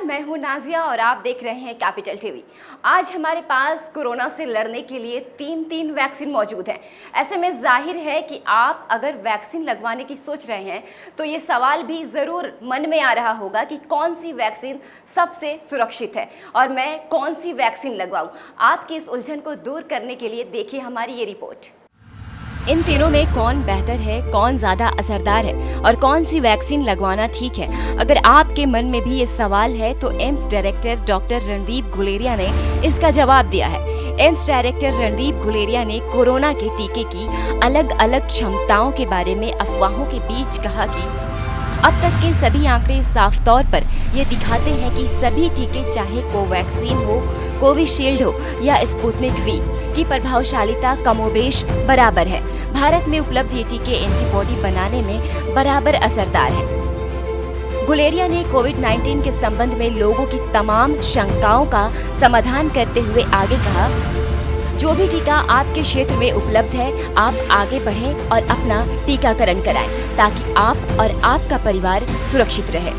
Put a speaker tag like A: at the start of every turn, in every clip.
A: मैं हूं नाजिया और आप देख रहे हैं कैपिटल टीवी। आज हमारे पास कोरोना से लड़ने के लिए तीन वैक्सीन मौजूद हैं। ऐसे में जाहिर है कि आप अगर वैक्सीन लगवाने की सोच रहे हैं तो ये सवाल भी ज़रूर मन में आ रहा होगा कि कौन सी वैक्सीन सबसे सुरक्षित है और मैं कौन सी वैक्सीन लगवाऊं। आपकी इस उलझन को दूर करने के लिए देखिए हमारी ये रिपोर्ट। इन तीनों में कौन बेहतर है, कौन ज्यादा असरदार है और कौन सी वैक्सीन लगवाना ठीक है? अगर आपके मन में भी ये सवाल है तो AIIMS director doctor Randeep Guleria ने इसका जवाब दिया है। एम्स डायरेक्टर रणदीप गुलेरिया ने कोरोना के टीके की अलग अलग क्षमताओं के बारे में अफवाहों के बीच कहा कि अब तक के सभी आंकड़े साफ तौर पर ये दिखाते हैं कि सभी टीके, चाहे कोवैक्सीन हो, कोविशील्ड हो या स्पुतनिक वी, की प्रभावशीलता कमोबेश बराबर है। भारत में उपलब्ध ये टीके एंटीबॉडी बनाने में बराबर असरदार हैं। गुलेरिया ने कोविड-19 के संबंध में लोगों की तमाम शंकाओं का समाधान करते हुए आगे कहा, जो भी टीका आपके क्षेत्र में उपलब्ध है, आप आगे बढ़ें और अपना टीकाकरण कराएं ताकि आप और आपका परिवार सुरक्षित रहे।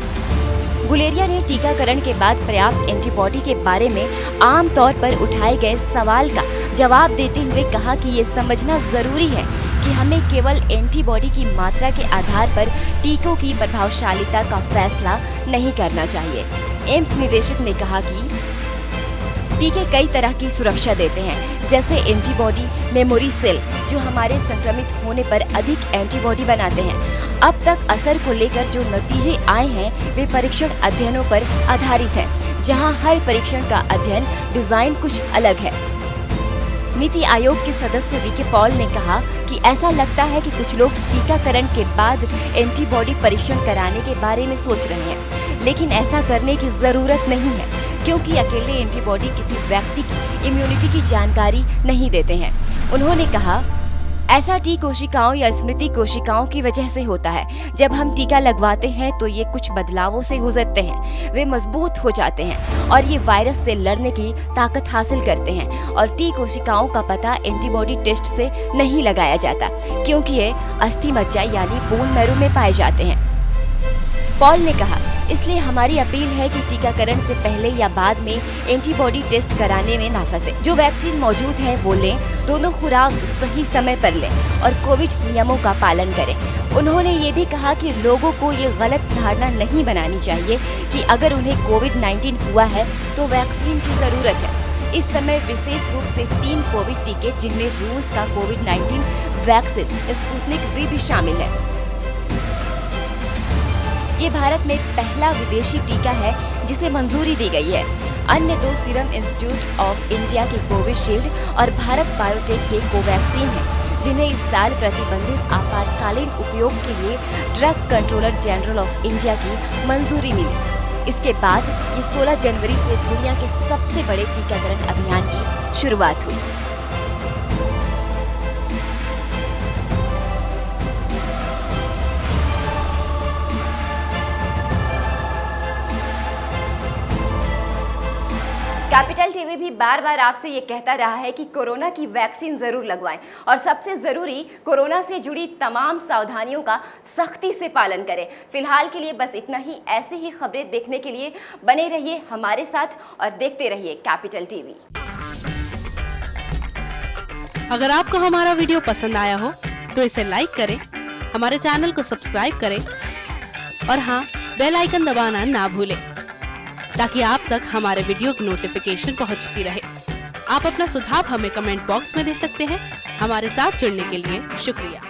A: गुलेरिया ने टीकाकरण के बाद पर्याप्त एंटीबॉडी के बारे में आम तौर पर उठाए गए सवाल का जवाब देते हुए कहा कि ये समझना जरूरी है कि हमें केवल एंटीबॉडी की मात्रा के आधार पर टीकों की प्रभावशीलता का फैसला नहीं करना चाहिए। एम्स निदेशक ने कहा कि टीके कई तरह की सुरक्षा देते हैं, जैसे एंटीबॉडी मेमोरी सेल जो हमारे संक्रमित होने पर अधिक एंटीबॉडी बनाते हैं। अब तक असर को लेकर जो नतीजे आए हैं वे परीक्षण अध्ययनों पर आधारित हैं, जहां हर परीक्षण का अध्ययन डिजाइन कुछ अलग है। नीति आयोग के सदस्य वीके पॉल ने कहा कि ऐसा लगता है कि कुछ लोग टीकाकरण के बाद एंटीबॉडी परीक्षण कराने के बारे में सोच रहे हैं, लेकिन ऐसा करने की जरूरत नहीं है क्योंकि अकेले एंटीबॉडी किसी व्यक्ति की इम्यूनिटी की जानकारी नहीं देते हैं। उन्होंने कहा, ऐसा टी कोशिकाओं या स्मृति कोशिकाओं की वजह से होता है। जब हम टीका लगवाते हैं तो ये कुछ बदलावों से गुजरते हैं, वे मजबूत हो जाते हैं और ये वायरस से लड़ने की ताकत हासिल करते हैं। और टी कोशिकाओं का पता एंटीबॉडी टेस्ट से नहीं लगाया जाता क्योंकि ये अस्थि मज्जा यानी बोन मैरो में पाए जाते हैं। पॉल ने कहा, इसलिए हमारी अपील है कि टीकाकरण से पहले या बाद में एंटीबॉडी टेस्ट कराने में ना फंसे। जो वैक्सीन मौजूद है वो लें, दोनों खुराक सही समय पर लें और कोविड नियमों का पालन करें। उन्होंने ये भी कहा कि लोगों को ये गलत धारणा नहीं बनानी चाहिए कि अगर उन्हें कोविड-19 हुआ है तो वैक्सीन की जरूरत है। इस समय विशेष रूप से 3 कोविड टीके, जिनमें रूस का कोविड-19 वैक्सीन स्पुतनिक वी भी शामिल है। ये भारत में पहला विदेशी टीका है जिसे मंजूरी दी गई है। अन्य 2 सीरम इंस्टीट्यूट ऑफ इंडिया के कोविशील्ड और भारत बायोटेक के कोवैक्सीन हैं, जिन्हें इस साल प्रतिबंधित आपातकालीन उपयोग के लिए drug controller general of India की मंजूरी मिली। इसके बाद ये 16 जनवरी से दुनिया के सबसे बड़े टीकाकरण अभियान की शुरुआत हुई। कैपिटल टीवी भी बार बार आपसे ये कहता रहा है कि कोरोना की वैक्सीन जरूर लगवाएं और सबसे जरूरी कोरोना से जुड़ी तमाम सावधानियों का सख्ती से पालन करें। फिलहाल के लिए बस इतना ही। ऐसे ही खबरें देखने के लिए बने रहिए हमारे साथ और देखते रहिए कैपिटल टीवी।
B: अगर आपको हमारा वीडियो पसंद आया हो तो इसे लाइक करें, हमारे चैनल को सब्सक्राइब करें और हाँ, बेल आइकन दबाना ना भूलें ताकि आप तक हमारे वीडियो की नोटिफिकेशन पहुंचती रहे। आप अपना सुझाव हमें कमेंट बॉक्स में दे सकते हैं। हमारे साथ जुड़ने के लिए शुक्रिया।